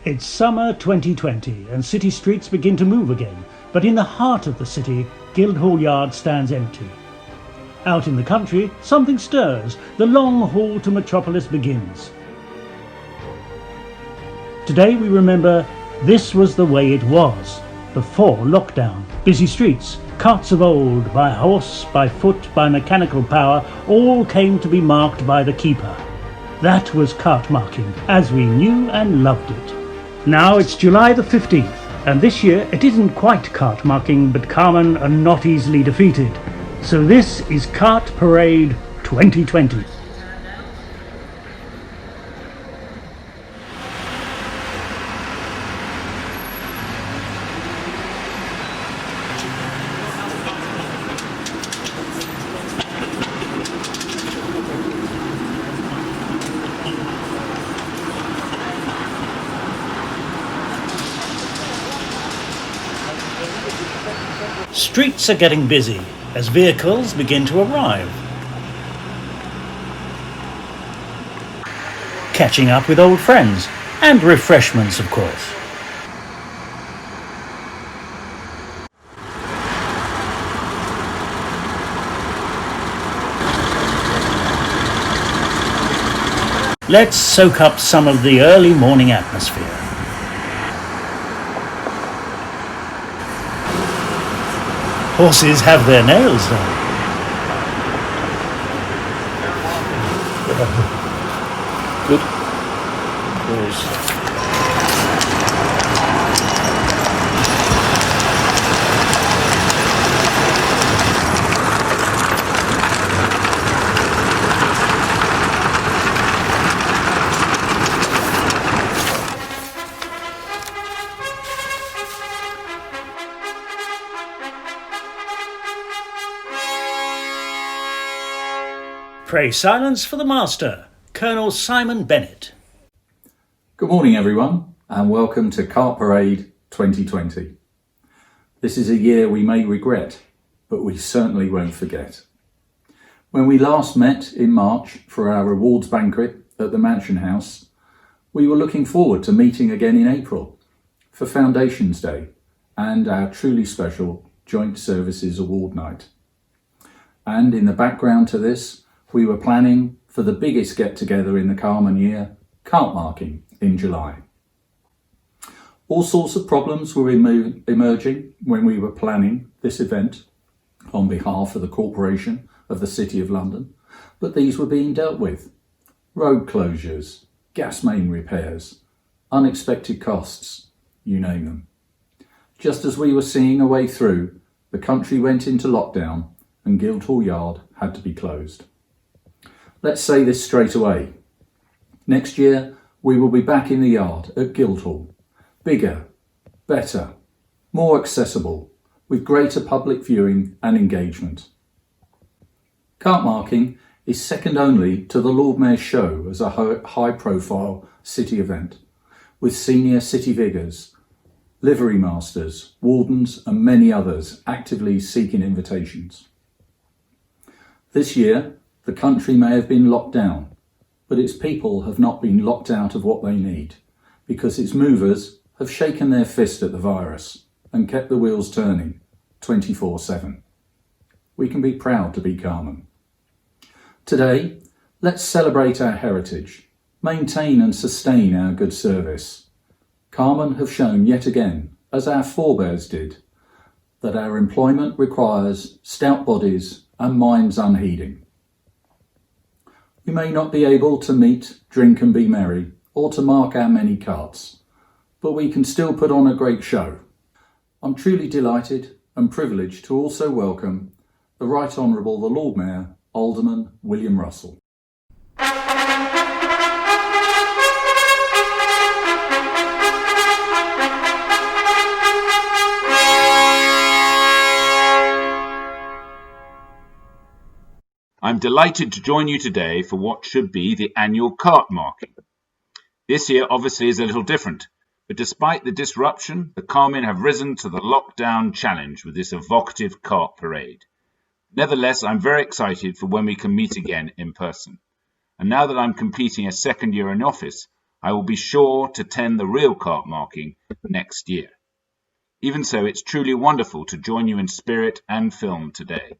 It's summer 2020 and city streets begin to move again, but in the heart of the city, Guildhall Yard stands empty. Out in the country, something stirs. The long haul to Metropolis begins. Today we remember this was the way it was before lockdown. Busy streets, carts of old, by horse, by foot, by mechanical power, all came to be marked by the keeper. That was cart marking, as we knew and loved it. Now it's July the 15th, and this year it isn't quite cart marking, but Carmen are not easily defeated. So this is Cart Parade 2020. Streets are getting busy as vehicles begin to arrive. Catching up with old friends and refreshments, of course. Let's soak up some of the early morning atmosphere. Horses have their nails done. Good. Pause. Pray silence for the Master, Colonel Simon Bennett. Good morning everyone and welcome to Cart Parade 2020. This is a year we may regret, but we certainly won't forget. When we last met in March for our awards banquet at the Mansion House, we were looking forward to meeting again in April for Foundations Day and our truly special Joint Services Award Night. And in the background to this, we were planning for the biggest get-together in the Carmen year, cart marking, in July. All sorts of problems were emerging when we were planning this event on behalf of the Corporation of the City of London, but these were being dealt with. Road closures, gas main repairs, unexpected costs, you name them. Just as we were seeing a way through, the country went into lockdown and Guildhall Yard had to be closed. Let's say this straight away. Next year, we will be back in the yard at Guildhall. Bigger, better, more accessible, with greater public viewing and engagement. Cart marking is second only to the Lord Mayor's show as a high-profile city event, with senior city figures, livery masters, wardens and many others actively seeking invitations. This year, the country may have been locked down, but its people have not been locked out of what they need, because its movers have shaken their fist at the virus and kept the wheels turning 24/7. We can be proud to be Carmen. Today, let's celebrate our heritage, maintain and sustain our good service. Carmen have shown yet again, as our forebears did, that our employment requires stout bodies and minds unheeding. We may not be able to meet, drink and be merry, or to mark our many carts, but we can still put on a great show. I'm truly delighted and privileged to also welcome the Right Honourable the Lord Mayor, Alderman William Russell. I'm delighted to join you today for what should be the annual cart marking. This year obviously is a little different, but despite the disruption, the Carmen have risen to the lockdown challenge with this evocative cart parade. Nevertheless, I'm very excited for when we can meet again in person. And now that I'm completing a second year in office, I will be sure to tend the real cart marking next year. Even so, it's truly wonderful to join you in spirit and film today.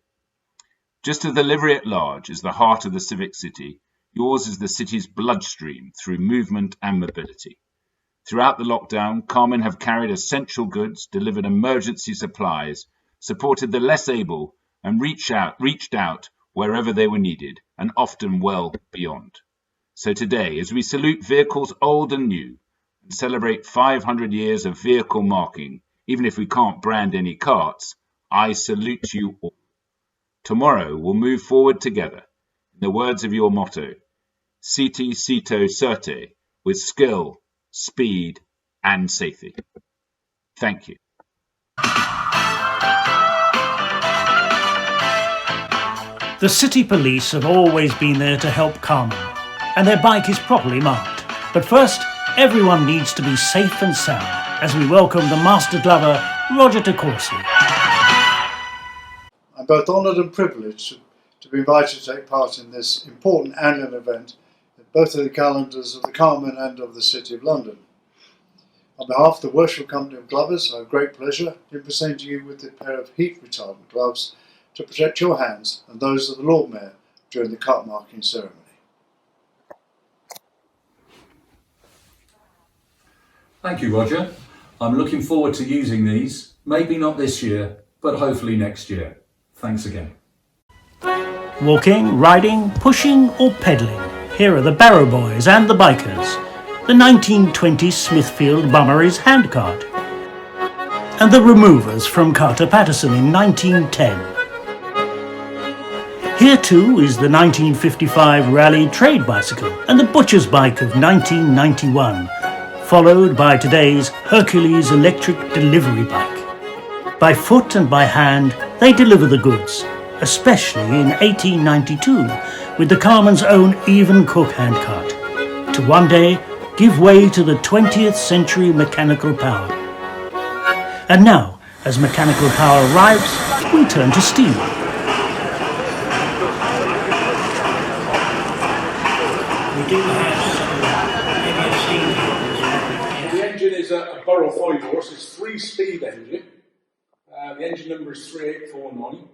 Just as the livery at large is the heart of the civic city, yours is the city's bloodstream through movement and mobility. Throughout the lockdown, Carmen have carried essential goods, delivered emergency supplies, supported the less able, and reached out wherever they were needed, and often well beyond. So today, as we salute vehicles old and new, and celebrate 500 years of vehicle marking, even if we can't brand any carts, I salute you all. Tomorrow we'll move forward together, in the words of your motto, Siti Cito Certe, with skill, speed and safety. Thank you. The city police have always been there to help Carmen, and their bike is properly marked. But first, everyone needs to be safe and sound as we welcome the Master Glover, Roger de Courcy. I'm both honoured and privileged to be invited to take part in this important annual event in both of the calendars of the Carmen and of the City of London. On behalf of the Worshipful Company of Glovers, I have great pleasure in presenting you with a pair of heat retardant gloves to protect your hands and those of the Lord Mayor during the cart marking ceremony. Thank you, Roger. I'm looking forward to using these, maybe not this year, but hopefully next year. Thanks again. Walking, riding, pushing or pedalling, here are the Barrow Boys and the Bikers, the 1920 Smithfield Bummeries handcart, and the Removers from Carter Paterson in 1910. Here too is the 1955 Raleigh trade bicycle and the Butcher's bike of 1991, followed by today's Hercules electric delivery bike. By foot and by hand, they deliver the goods, especially in 1892 with the Carmen's own Even Cook handcart, to one day give way to the 20th century mechanical power. And now, as mechanical power arrives, we turn to steam. We do have steam. The engine is a Burrow 5 horse, it's 3-speed engine. The engine number is 3849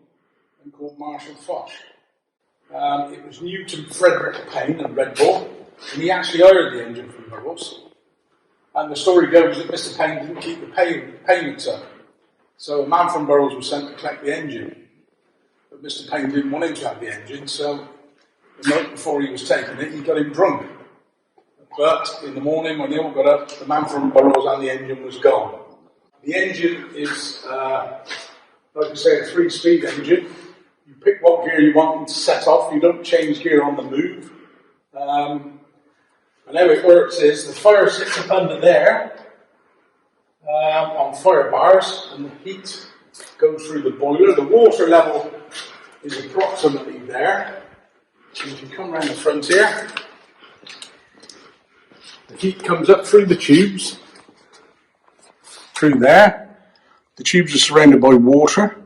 and called Marshall Foch. It was new to Frederick Payne and Red Bull, and he actually hired the engine from Burroughs. And the story goes that Mr. Payne didn't keep the payments up. So a man from Burroughs was sent to collect the engine. But Mr. Payne didn't want him to have the engine, so the night before he was taking it, he got him drunk. But in the morning when they all got up, the man from Burroughs and the engine was gone. The engine is, like I say, a 3-speed engine. You pick what gear you want to set off, you don't change gear on the move. And how it works is the fire sits up under there on fire bars, and the heat goes through the boiler. The water level is approximately there. And if you come around the front here, the heat comes up through the tubes, through there. The tubes are surrounded by water.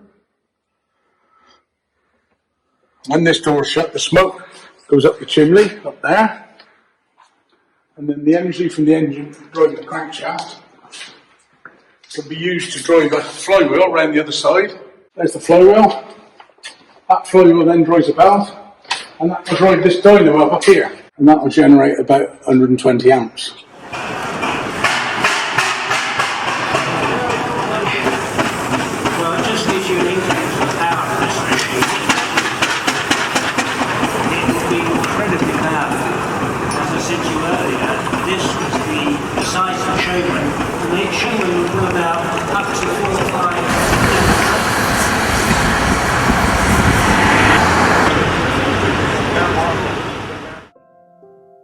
When this door is shut, the smoke goes up the chimney, up there. And then the energy from the engine driving the crankshaft can be used to drive a flywheel around the other side. There's the flywheel. That flywheel then drives a belt, and that will drive this dynamo up here. And that will generate about 120 amps.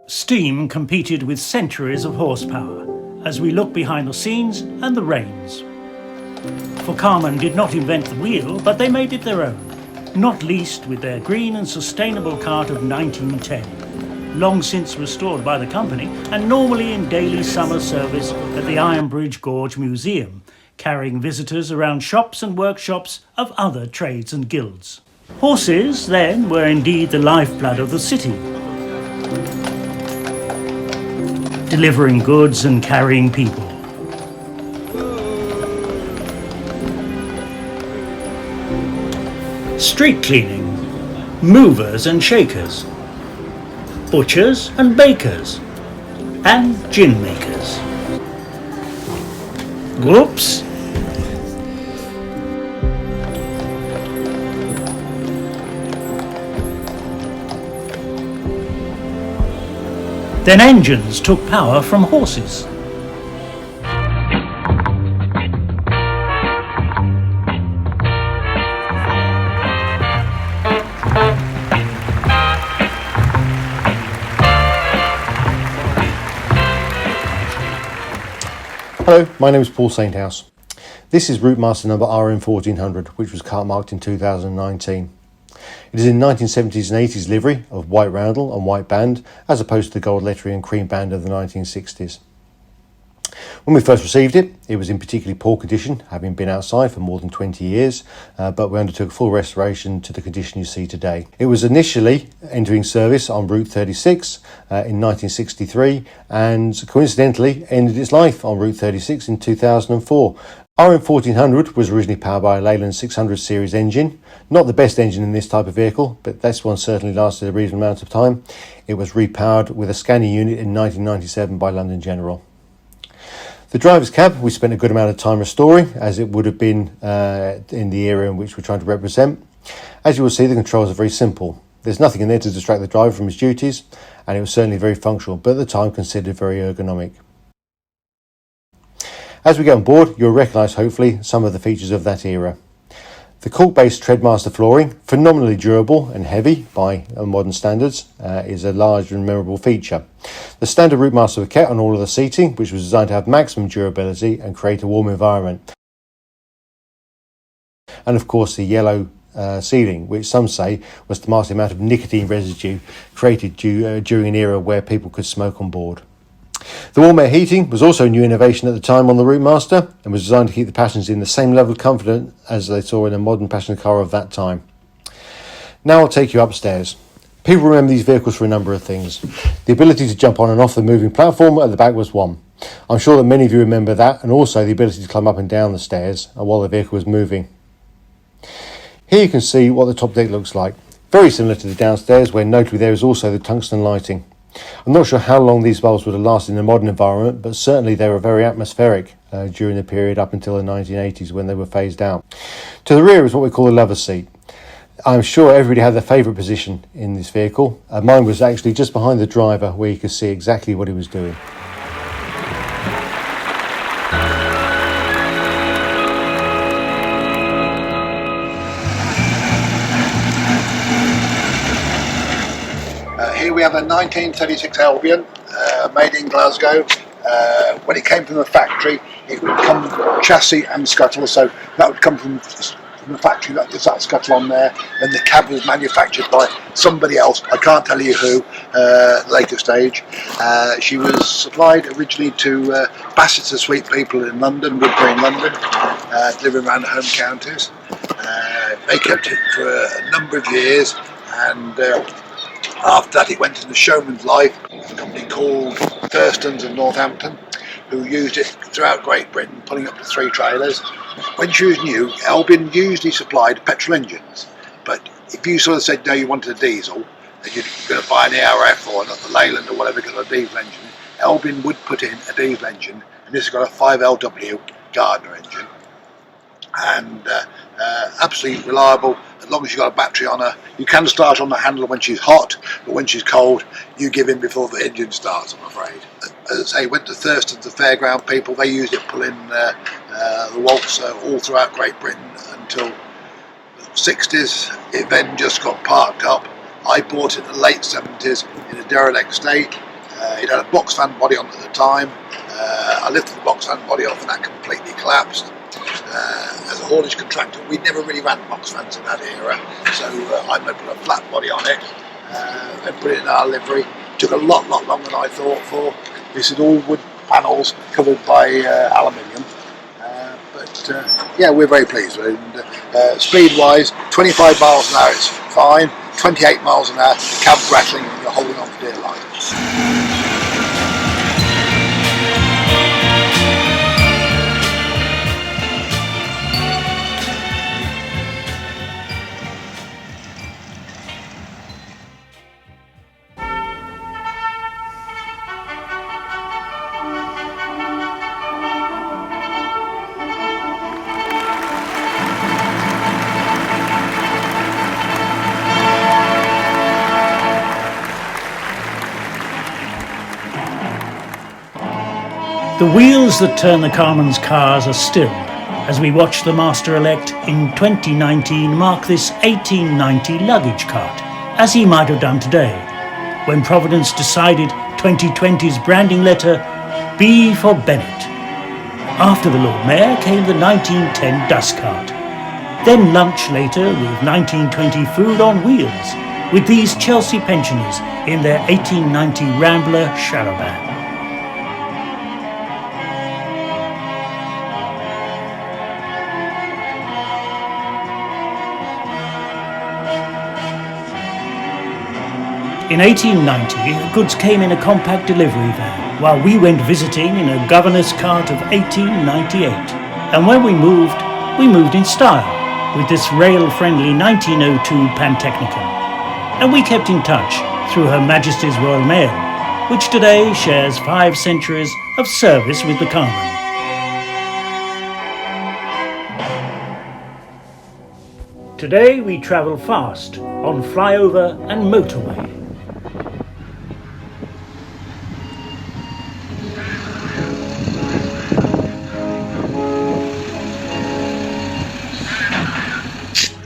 Steam competed with centuries of horsepower as we look behind the scenes and the reins. For Carmen did not invent the wheel, but they made it their own, not least with their green and sustainable cart of 1910, long since restored by the company and normally in daily summer service at the Ironbridge Gorge Museum, carrying visitors around shops and workshops of other trades and guilds. Horses, then, were indeed the lifeblood of the city. delivering goods and carrying people. Street cleaning, movers and shakers, butchers and bakers, and gin makers. Whoops! Then engines took power from horses. Hello, my name is Paul Sainthouse. This is Route Master number RM1400, which was cart marked in 2019. It is in 1970s and 80s livery of white roundel and white band, as opposed to the gold lettering and cream band of the 1960s. When we first received it, it was in particularly poor condition, having been outside for more than 20 years, but we undertook full restoration to the condition you see today. It was initially entering service on Route 36 in 1963, and coincidentally ended its life on Route 36 in 2004. RM1400 was originally powered by a Leyland 600 series engine. Not the best engine in this type of vehicle, but this one certainly lasted a reasonable amount of time. It was repowered with a Scania unit in 1997 by London General. The driver's cab we spent a good amount of time restoring, as it would have been in the area in which we're trying to represent. As you will see, the controls are very simple. There's nothing in there to distract the driver from his duties, and it was certainly very functional, but at the time considered very ergonomic. As we get on board, you'll recognise hopefully some of the features of that era. The cork-based Treadmaster flooring, phenomenally durable and heavy by modern standards, is a large and memorable feature. The standard Routemaster Maquette on all of the seating, which was designed to have maximum durability and create a warm environment. And of course the yellow ceiling, which some say was to mask the amount of nicotine residue created during an era where people could smoke on board. The warm air heating was also a new innovation at the time on the Routemaster and was designed to keep the passengers in the same level of comfort as they saw in a modern passenger car of that time. Now I'll take you upstairs. People remember these vehicles for a number of things. The ability to jump on and off the moving platform at the back was one. I'm sure that many of you remember that, and also the ability to climb up and down the stairs while the vehicle was moving. Here you can see what the top deck looks like. Very similar to the downstairs, where notably there is also the tungsten lighting. I'm not sure how long these bulbs would have lasted in a modern environment, but certainly they were very atmospheric during the period up until the 1980s when they were phased out. To the rear is what we call the lover's seat. I'm sure everybody had their favourite position in this vehicle. Mine was actually just behind the driver, where you could see exactly what he was doing. Here we have a 1936 Albion, made in Glasgow. When it came from the factory, it would come chassis and scuttle, so that would come from the factory, there's that scuttle on there. Then the cab was manufactured by somebody else, I can't tell you who, later stage. She was supplied originally to Bassett Sweet people in London, Woodbury in London, delivering around the home counties. They kept it for a number of years, and after that it went into showman's life. A company called Thurston's in Northampton, who used it throughout Great Britain, pulling up to 3 trailers. When she was new, Albion usually supplied petrol engines, but if you sort of said no, you wanted a diesel, and you're going to buy an ARF or another Leyland or whatever, got a diesel engine, Albion would put in a diesel engine, and this has got a 5LW Gardner engine, and absolutely reliable. As long as you've got a battery on her, you can start on the handle when she's hot, but when she's cold, you give in before the engine starts, I'm afraid. As I say, went to Thurston's, the fairground people, they used it pulling the waltz all throughout Great Britain until the 60s. It then just got parked up. I bought it in the late 70s in a derelict state. It had a box fan body on at the time. I lifted the box fan body off and that completely collapsed. As a haulage contractor, we never really ran box fans in that era, so I put a flat body on it and put it in our livery. Took a lot longer than I thought for. This is all wood panels covered by aluminium, but yeah, we're very pleased with it. And, speed-wise, 25 miles an hour is fine. 28 miles an hour, the cab's rattling and you're holding on for dear life. The wheels that turn the Carman's cars are still, as we watch the Master-elect in 2019 mark this 1890 luggage cart, as he might have done today, when Providence decided 2020's branding letter B for Bennett. After the Lord Mayor came the 1910 dust cart. Then lunch later with 1920 food on wheels, with these Chelsea pensioners in their 1890 Rambler charabanc. In 1890, goods came in a compact delivery van, while we went visiting in a governor's cart of 1898. And when we moved in style, with this rail-friendly 1902 Pantechnicon. And we kept in touch through Her Majesty's Royal Mail, which today shares 5 centuries of service with the Carman. Today we travel fast on flyover and motorway.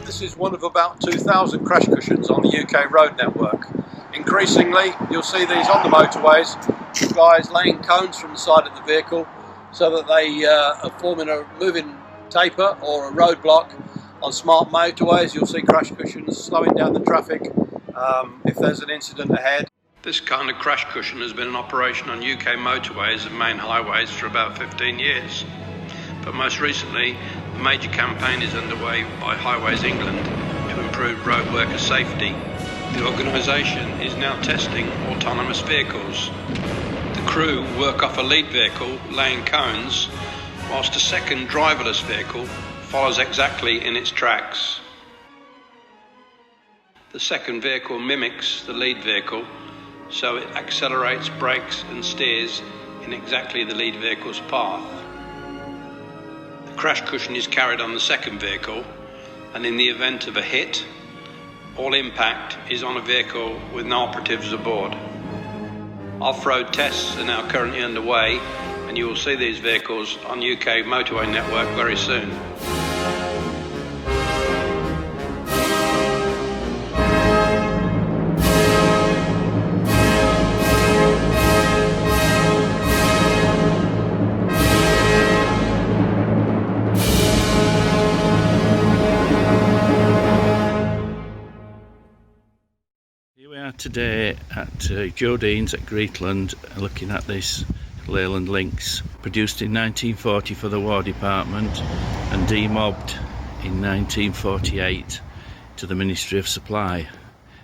This is one of about 2,000 crash cushions on the UK road network. Increasingly, you'll see these on the motorways, with guys laying cones from the side of the vehicle so that they are forming a moving taper or a roadblock. On smart motorways, you'll see crash cushions slowing down the traffic if there's an incident ahead. This kind of crash cushion has been in operation on UK motorways and main highways for about 15 years. But most recently, a major campaign is underway by Highways England to improve road worker safety. The organisation is now testing autonomous vehicles. The crew work off a lead vehicle laying cones, whilst a second driverless vehicle follows exactly in its tracks. The second vehicle mimics the lead vehicle, so it accelerates, brakes and steers in exactly the lead vehicle's path. The crash cushion is carried on the second vehicle, and in the event of a hit, all impact is on a vehicle with no operatives aboard. Off-road tests are now currently underway, and you will see these vehicles on UK motorway network very soon. Today at Jodine's at Greatland, looking at this Leyland Lynx, produced in 1940 for the War Department and demobbed in 1948 to the Ministry of Supply.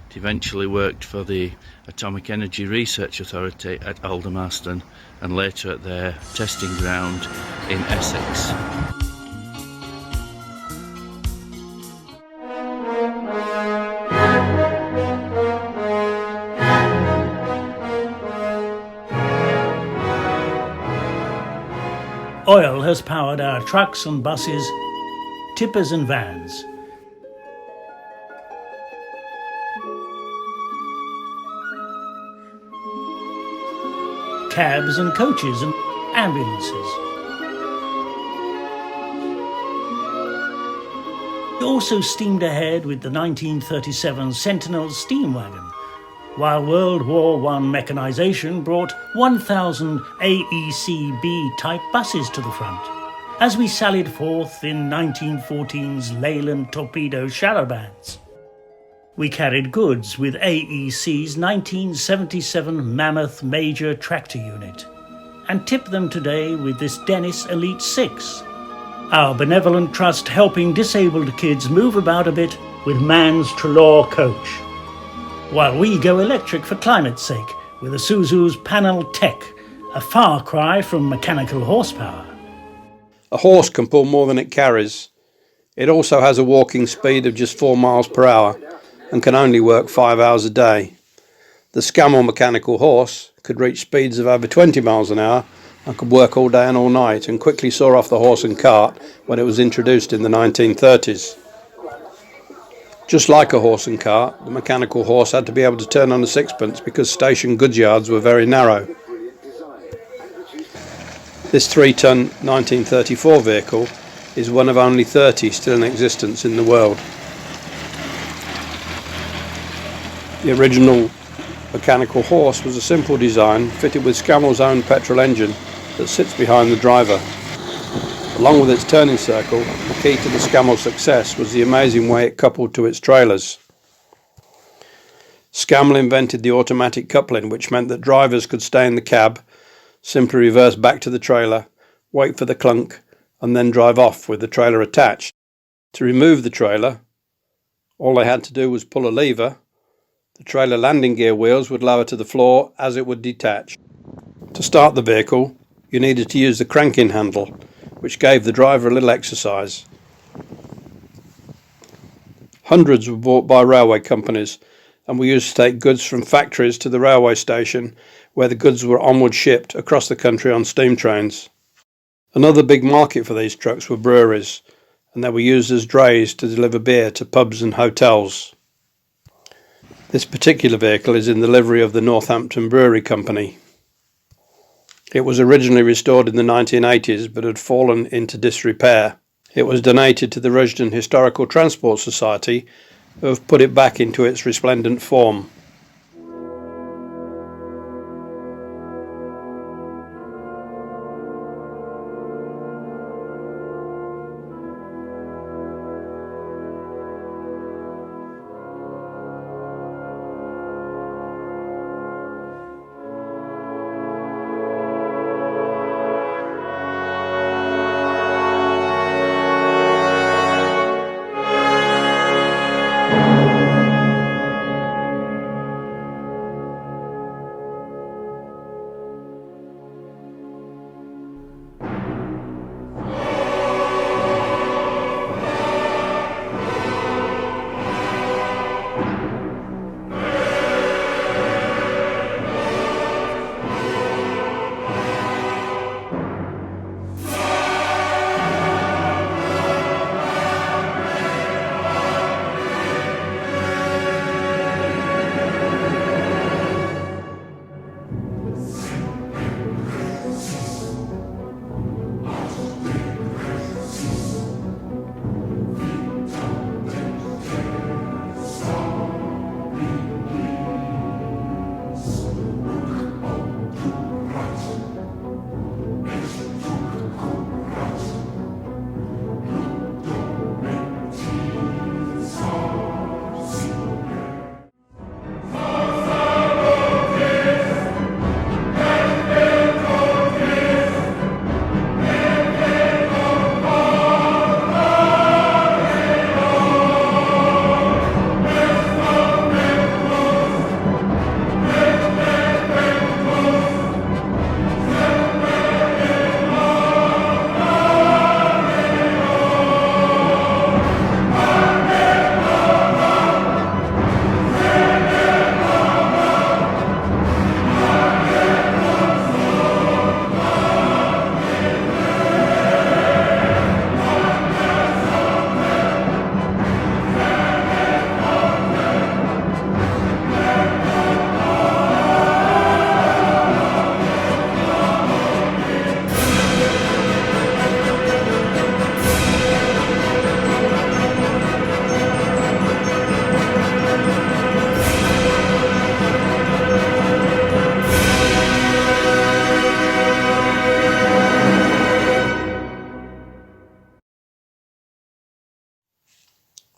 It eventually worked for the Atomic Energy Research Authority at Aldermaston and later at their testing ground in Essex. Oil has powered our trucks and buses, tippers and vans. Cabs and coaches and ambulances. It also steamed ahead with the 1937 Sentinel steam wagon, while World War I mechanisation brought 1,000 AEC-B-type buses to the front, as we sallied forth in 1914's Leyland torpedo charabancs. We carried goods with AEC's 1977 Mammoth Major Tractor Unit, and tip them today with this Dennis Elite 6, our benevolent trust helping disabled kids move about a bit with Man's Trelaw coach. While we go electric for climate's sake with Isuzu's Panel Tech, a far cry from mechanical horsepower. A horse can pull more than it carries. It also has a walking speed of just 4 miles per hour and can only work 5 hours a day. The Scammell mechanical horse could reach speeds of over 20 miles an hour and could work all day and all night, and quickly saw off the horse and cart when it was introduced in the 1930s. Just like a horse and cart, the mechanical horse had to be able to turn on a sixpence because station goods yards were very narrow. This 3-ton 1934 vehicle is one of only 30 still in existence in the world. The original mechanical horse was a simple design fitted with Scammell's own petrol engine that sits behind the driver. Along with its turning circle, the key to the Scammell success was the amazing way it coupled to its trailers. Scammell invented the automatic coupling, which meant that drivers could stay in the cab, simply reverse back to the trailer, wait for the clunk, and then drive off with the trailer attached. To remove the trailer, all they had to do was pull a lever. The trailer landing gear wheels would lower to the floor as it would detach. To start the vehicle, you needed to use the cranking handle, which gave the driver a little exercise. Hundreds were bought by railway companies and were used to take goods from factories to the railway station, where the goods were onward shipped across the country on steam trains. Another big market for these trucks were breweries, and they were used as drays to deliver beer to pubs and hotels. This particular vehicle is in the livery of the Northampton Brewery Company. It was originally restored in the 1980s but had fallen into disrepair. It was donated to the Rushden Historical Transport Society, who have put it back into its resplendent form.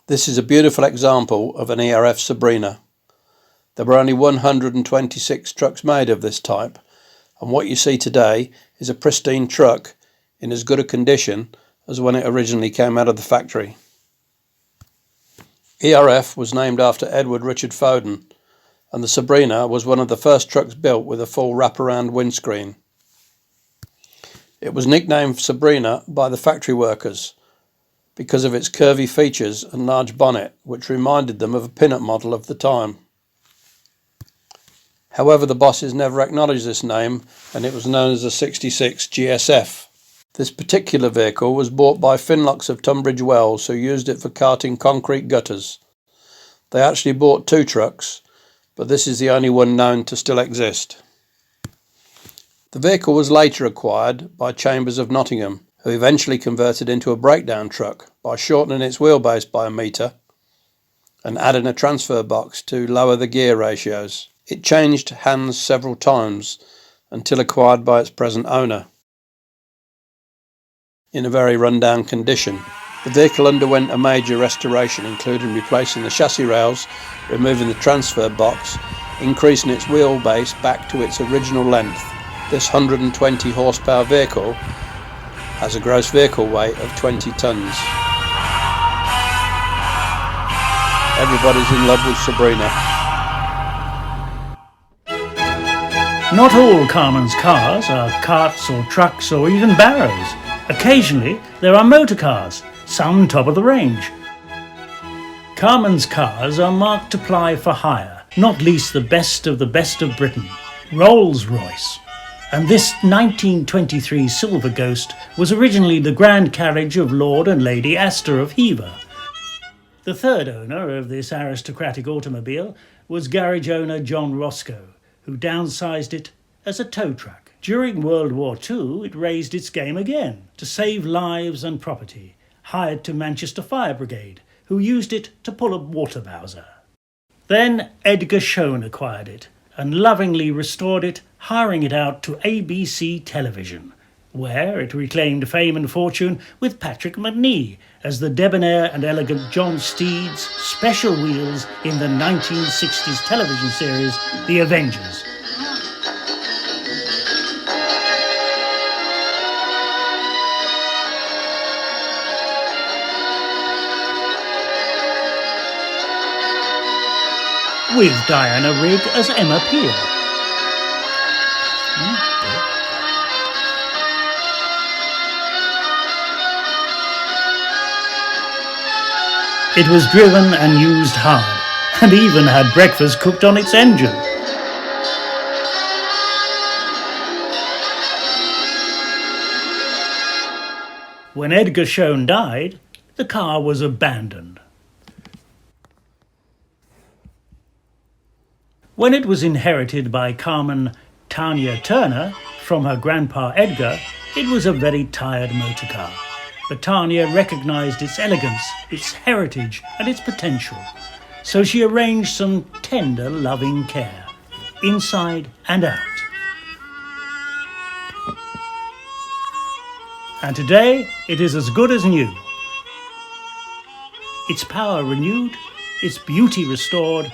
This is a beautiful example of an ERF Sabrina. There were only 126 trucks made of this type, and what you see today is a pristine truck in as good a condition as when it originally came out of the factory. ERF was named after Edward Richard Foden, and the Sabrina was one of the first trucks built with a full wraparound windscreen. It was nicknamed Sabrina by the factory workers because of its curvy features and large bonnet, which reminded them of a pin-up model of the time. However, the bosses never acknowledged this name, and it was known as a 66 GSF. This particular vehicle was bought by Finlocks of Tunbridge Wells, who used it for carting concrete gutters. They actually bought 2 trucks, but this is the only one known to still exist. The vehicle was later acquired by Chambers of Nottingham, who eventually converted into a breakdown truck by shortening its wheelbase by a metre and adding a transfer box to lower the gear ratios. It changed hands several times until acquired by its present owner. In a very run-down condition, the vehicle underwent a major restoration, including replacing the chassis rails, removing the transfer box, increasing its wheelbase back to its original length. This 120 horsepower vehicle has a gross vehicle weight of 20 tonnes. Everybody's in love with Sabrina. Not all Carman's cars are carts or trucks or even barrows. Occasionally there are motor cars, some top of the range. Carman's cars are marked to ply for hire, not least the best of Britain, Rolls-Royce. And this 1923 Silver Ghost was originally the grand carriage of Lord and Lady Astor of Hever. The third owner of this aristocratic automobile was garage owner John Roscoe, who downsized it as a tow truck. During World War II, it raised its game again to save lives and property, hired to Manchester Fire Brigade, who used it to pull a water bowser. Then Edgar Schoen acquired it and lovingly restored it, hiring it out to ABC Television, where it reclaimed fame and fortune with Patrick Macnee as the debonair and elegant John Steed's special wheels in the 1960s television series The Avengers. With Diana Rigg as Emma Peel. It was driven and used hard, and even had breakfast cooked on its engine. When Edgar Schoen died, the car was abandoned. When it was inherited by Carman Tanya Turner from her grandpa Edgar, it was a very tired motor car. But Tanya recognised its elegance, its heritage and its potential. So she arranged some tender, loving care, inside and out. And today, it is as good as new. Its power renewed, its beauty restored,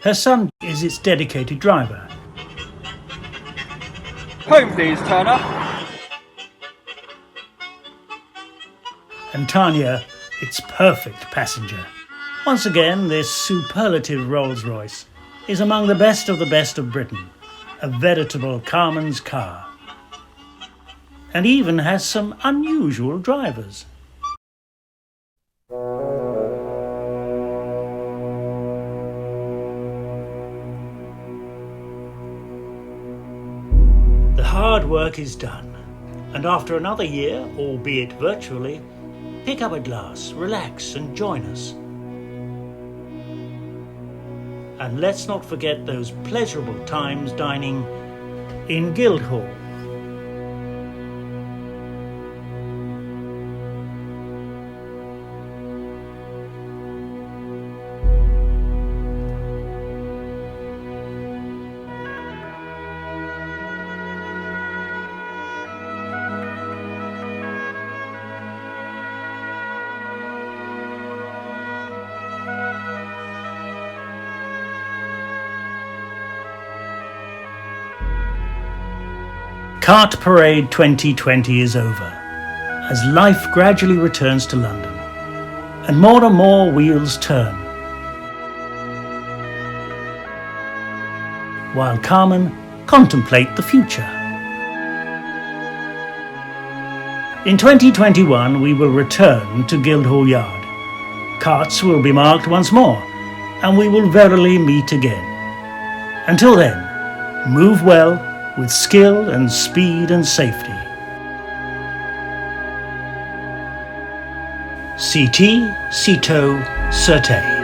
her son is its dedicated driver. Home please, Turner. And Tanya, its perfect passenger. Once again, this superlative Rolls-Royce is among the best of Britain, a veritable Carman's car. And even has some unusual drivers. The hard work is done, and after another year, albeit virtually, pick up a glass, relax and join us. And let's not forget those pleasurable times dining in Guildhall. Cart Parade 2020 is over, as life gradually returns to London, and more wheels turn, while Carman contemplate the future. In 2021 we will return to Guildhall Yard. Carts will be marked once more, and we will verily meet again. Until then, move well with skill and speed and safety. CT, CITO, Certé.